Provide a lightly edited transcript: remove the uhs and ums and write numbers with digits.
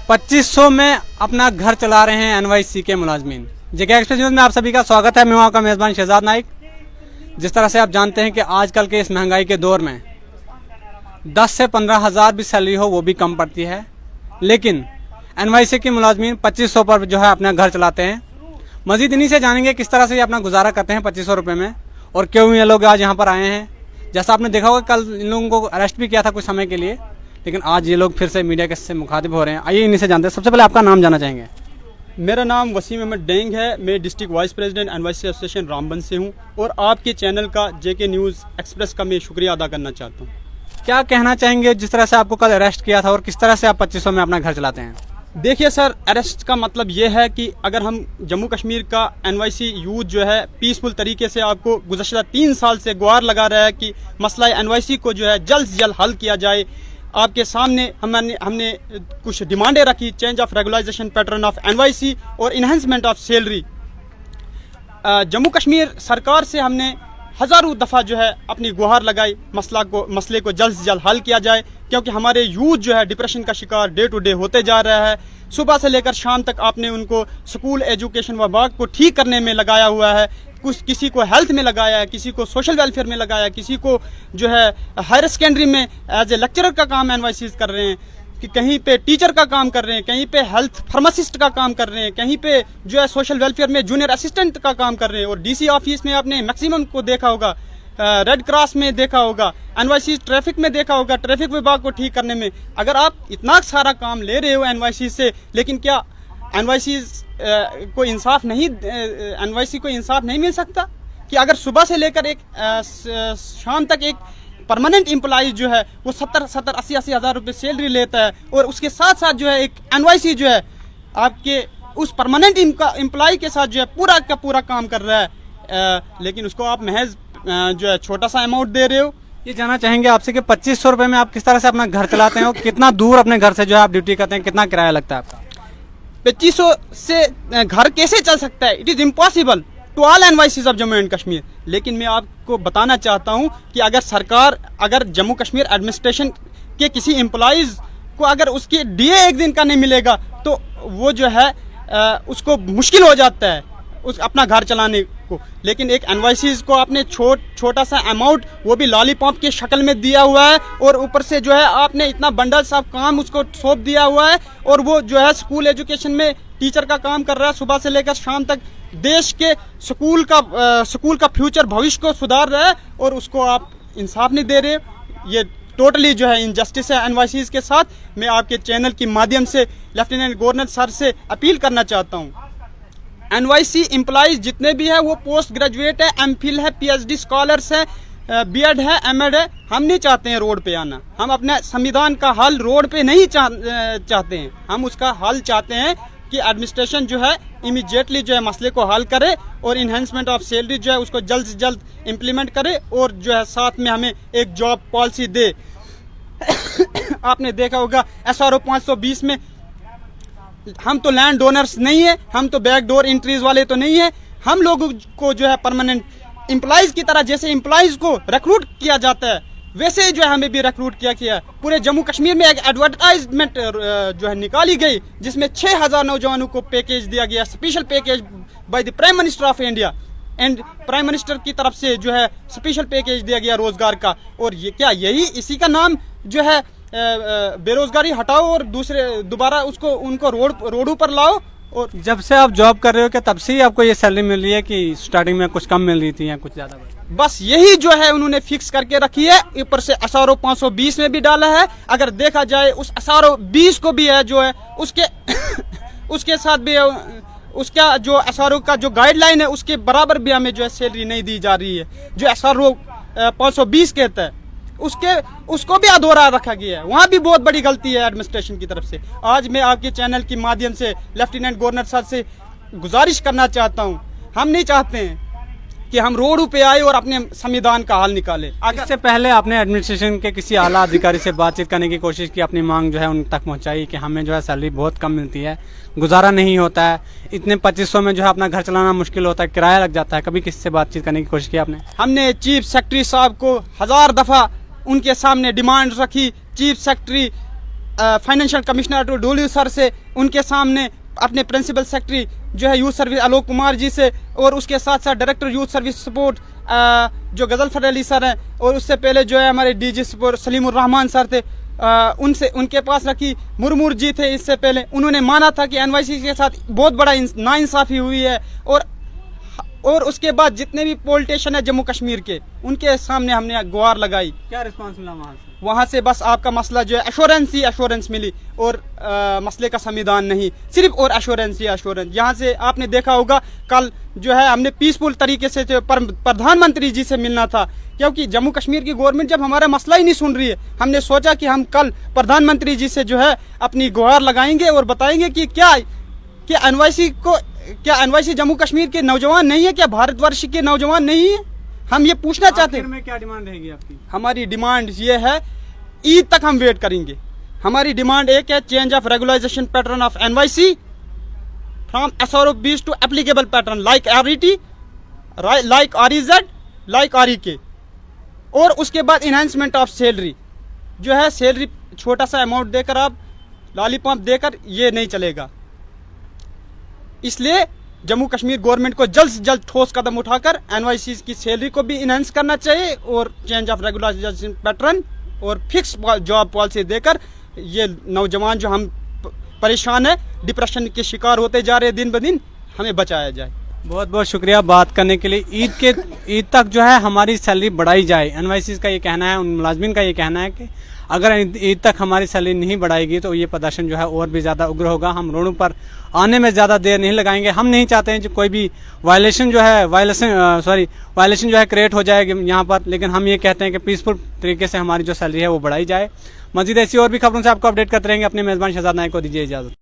2500 में अपना घर चला रहे हैं एनवाईसी के मुलाजमीन। जेके एक्सप्रेस न्यूज़ में आप सभी का स्वागत है। मैं वहाँ का मेज़बान शहजाद नाइक। जिस तरह से आप जानते हैं कि आजकल के इस महंगाई के दौर में 10 से 15 हज़ार भी सैलरी हो वो भी कम पड़ती है, लेकिन एनवाईसी के मुलाजमीन 2500 पर जो है अपना घर चलाते हैं। मजीद इन्हीं से जानेंगे किस तरह से ये अपना गुजारा करते हैं 2500 रुपये में, और क्यों ये लोग आज यहाँ पर आए हैं। जैसा आपने देखा होगा कल इन लोगों को अरेस्ट भी किया था कुछ समय के लिए, लेकिन आज ये लोग फिर से मीडिया के से मुखातिब हो रहे हैं। आइए इन्हीं से जानते हैं। सबसे पहले आपका नाम जानना चाहेंगे। मेरा नाम वसीम अहमद डेंग है। मैं district vice president NYC association Ramban से हूँ और आपके चैनल का जेके न्यूज़ एक्सप्रेस का मैं शुक्रिया अदा करना चाहता हूँ। क्या कहना चाहेंगे जिस तरह से आपको कल अरेस्ट किया था और किस तरह से आप 2500 में अपना घर चलाते हैं? देखिए सर, अरेस्ट का मतलब ये है कि अगर हम जम्मू कश्मीर का एनवाईसी यूथ जो है पीसफुल तरीके से आपको गुज़श्ता 3 साल से गुहार लगा रहा है कि मसला एनवाईसी को जो है जल्द से जल्द हल किया जाए। आपके सामने हमने कुछ डिमांडें रखी, change of regularisation pattern of NYC और enhancement of salary. Jammu Kashmir सरकार से हमने हज़ारों दफ़ा जो है अपनी गुहार लगाई मसले को जल्द से जल्द हल किया जाए, क्योंकि हमारे यूथ जो है डिप्रेशन का शिकार डे टू डे होते जा रहा है। सुबह से लेकर शाम तक आपने उनको स्कूल एजुकेशन विभाग को ठीक करने में लगाया हुआ है, किसी को हेल्थ में लगाया है, किसी को सोशल वेलफेयर में लगाया है, किसी को जो है हायर सेकेंडरी में एज ए लेक्चरर का काम एनवाईसी कर रहे हैं, कि कहीं पे टीचर का काम कर रहे हैं, कहीं पे हेल्थ फार्मासिस्ट का काम कर रहे हैं, कहीं पे जो है सोशल वेलफेयर में जूनियर असिस्टेंट का काम कर रहे हैं। और डीसी ऑफिस में आपने मैक्सिमम को देखा होगा, रेड क्रॉस में देखा होगा, एनवाईसी ट्रैफिक में देखा होगा, ट्रैफिक विभाग को ठीक करने में। अगर आप इतना सारा काम ले रहे हो एनवाईसी से, लेकिन क्या एनवाईसी को इंसाफ नहीं मिल सकता? कि अगर सुबह से लेकर एक शाम तक एक परमानेंट एम्प्लॉय जो है वो 70-80 हज़ार रुपये सैलरी लेता है, और उसके साथ साथ जो है एक एनवाईसी जो है आपके उस परमानेंट एम्प्लॉय के साथ जो है पूरा का पूरा काम कर रहा है, लेकिन उसको आप महज जो है छोटा सा अमाउंट दे रहे हो। ये जानना चाहेंगे आपसे कि 2500 रुपये में आप किस तरह से अपना घर चलाते हैं और कितना दूर अपने घर से जो है आप ड्यूटी करते हैं, कितना किराया लगता है आपका? 2500 से घर कैसे चल सकता है? It is impossible to all NYCs of Jammu and Kashmir. लेकिन मैं आपको बताना चाहता हूं कि अगर जम्मू कश्मीर एडमिनिस्ट्रेशन के किसी एम्प्लॉइज को अगर उसके डीए एक दिन का नहीं मिलेगा तो वो जो है उसको मुश्किल हो जाता है उस अपना घर चलाने को। लेकिन एक एनवाईसीज को आपने छोटा सा अमाउंट, वो भी लॉलीपॉप की शक्ल में दिया हुआ है, और ऊपर से जो है आपने इतना बंडल सा काम उसको सौंप दिया हुआ है, और वो जो है स्कूल एजुकेशन में टीचर का काम कर रहा है, सुबह से लेकर शाम तक देश के स्कूल का फ्यूचर भविष्य को सुधार रहा है, और उसको आप इंसाफ नहीं दे रहे। ये टोटली जो है इनजस्टिस है एनवाईसीज के साथ। मैं आपके चैनल के माध्यम से लेफ्टिनेंट गवर्नर सर से अपील करना चाहता हूँ, एनवाईसी एम्प्लॉइज जितने भी है वो पोस्ट ग्रेजुएट है, एमफिल है, पीएचडी स्कॉलर्स है, बीएड है, एमएड है। हम नहीं चाहते हैं रोड पे आना। हम अपने संविधान का हल रोड पे नहीं चाहते हैं। हम उसका हल चाहते हैं कि एडमिनिस्ट्रेशन जो है इमीडिएटली जो है मसले को हल करे, और इन्हेंसमेंट ऑफ सैलरी जो है उसको जल्द से जल्द इम्प्लीमेंट करे, और जो है साथ में हमें एक जॉब पॉलिसी दे। आपने देखा होगा SRO 520 में हम तो लैंड डोनर्स नहीं है, हम तो बैकडोर एंट्रीज वाले तो नहीं है। हम लोगों को जो है परमानेंट एम्प्लॉइज की तरह, जैसे एम्प्लॉइज को रिक्रूट किया जाता है, वैसे ही जो है हमें भी रिक्रूट किया। पूरे जम्मू कश्मीर में एक एडवर्टाइजमेंट जो है निकाली गई, जिसमें 6000 नौजवानों को पैकेज दिया गया, special package by the prime minister of India, and prime minister की तरफ से जो है स्पेशल पैकेज दिया गया रोजगार का। और ये क्या इसी का नाम जो है बेरोजगारी हटाओ और दोबारा उनको रोडों पर लाओ? और जब से आप जॉब कर रहे हो क्या तब से ही आपको ये सैलरी मिल रही है कि स्टार्टिंग में कुछ कम मिल रही थी या कुछ ज्यादा? बस यही जो है उन्होंने फिक्स करके रखी है। ऊपर से SRO 520 में भी डाला है। अगर देखा जाए उस SRO 20 को भी है जो है उसके साथ भी उसका जो SRO का जो गाइडलाइन है उसके बराबर भी हमें जो है सैलरी नहीं दी जा रही है। जो SRO 520 कहता है उसको भी अधूरा रखा गया है। वहाँ भी बहुत बड़ी गलती है एडमिनिस्ट्रेशन की तरफ से। आज मैं आपके चैनल के माध्यम से लेफ्टिनेंट गवर्नर साहब से गुजारिश करना चाहता हूँ, हम नहीं चाहते हैं कि हम रोड पे आए और अपने संविधान का हल निकाले। इससे पहले आपने एडमिनिस्ट्रेशन के किसी आला अधिकारी से बातचीत करने की कोशिश की, अपनी मांग जो है उन तक पहुंचाई कि हमें जो है सैलरी बहुत कम मिलती है, गुजारा नहीं होता है, इतने 2500 में जो है अपना घर चलाना मुश्किल होता है, किराया लग जाता है? कभी किसी से बातचीत करने की कोशिश की आपने? हमने चीफ सेक्रेटरी साहब को 1000 दफ़ा उनके सामने डिमांड रखी। चीफ सेक्रेटरी फाइनेंशियल कमिश्नर अटल डोली सर से, उनके सामने अपने प्रिंसिपल सेक्रेटरी जो है यूथ सर्विस आलोक कुमार जी से, और उसके साथ साथ डायरेक्टर यूथ सर्विस सपोर्ट जो गजलफर अली सर हैं, और उससे पहले जो है हमारे डीजी सपोर्ट सलीमुर रहमान सर थे, उनसे उनके पास रखी। मुर्मूर जी थे इससे पहले, उन्होंने माना था कि एनवाईसी के साथ बहुत बड़ा नाइंसाफ़ी हुई है, और उसके बाद जितने भी पॉलिटिशियन है जम्मू कश्मीर के, उनके सामने हमने गुहार लगाई। क्या रिस्पांस मिला वहाँ से? वहाँ से बस आपका मसला जो है एश्योरेंस मिली, और मसले का संविधान नहीं, सिर्फ और एश्योरेंस। यहाँ से आपने देखा होगा कल जो है हमने पीसफुल तरीके से प्रधानमंत्री जी से मिलना था, क्योंकि जम्मू कश्मीर की गवर्नमेंट जब हमारा मसला ही नहीं सुन रही है, हमने सोचा कि हम कल प्रधानमंत्री जी से जो है अपनी गुहार लगाएंगे और बताएंगे कि क्या एनवाईसी जम्मू कश्मीर के नौजवान नहीं है, क्या भारतवर्ष के नौजवान नहीं है? हम ये पूछना चाहते हैं। क्या डिमांड रहेगी आपकी? हमारी डिमांड ये है, ईद तक हम वेट करेंगे। हमारी डिमांड एक है, change of regularisation pattern of NYC from SRO-20 to applicable pattern like RET, like REZ, like REK, और उसके बाद इन्हांसमेंट ऑफ सैलरी। जो है सैलरी छोटा सा अमाउंट देकर, आप लॉलीपॉप देकर ये नहीं चलेगा। इसलिए जम्मू कश्मीर गवर्नमेंट को जल्द से जल्द ठोस कदम उठाकर एनवाईसी की सैलरी को भी इनहेंस करना चाहिए, और चेंज ऑफ रेगुलाइजेशन पैटर्न और फिक्स जॉब पॉलिसी देकर ये नौजवान जो हम परेशान है, डिप्रेशन के शिकार होते जा रहे हैं दिन ब दिन, हमें बचाया जाए। बहुत बहुत शुक्रिया बात करने के लिए। ईद तक जो है हमारी सैलरी बढ़ाई जाए, एनवाईसी का ये कहना है, उन मुलाजमीन का ये कहना है कि अगर ईद तक हमारी सैलरी नहीं बढ़ाएगी तो ये प्रदर्शन जो है और भी ज़्यादा उग्र होगा। हम रोडों पर आने में ज़्यादा देर नहीं लगाएंगे। हम नहीं चाहते हैं कि कोई भी वायलेशन जो है क्रिएट हो जाए यहाँ पर, लेकिन हम ये कहते हैं कि पीसफुल तरीके से हमारी जो सैलरी है वो बढ़ाई जाए। मज़ीद ऐसी और भी खबरों से आपको अपडेट करते रहेंगे। अपने मेज़बान शहजाद नाइक को दीजिए इजाज़त।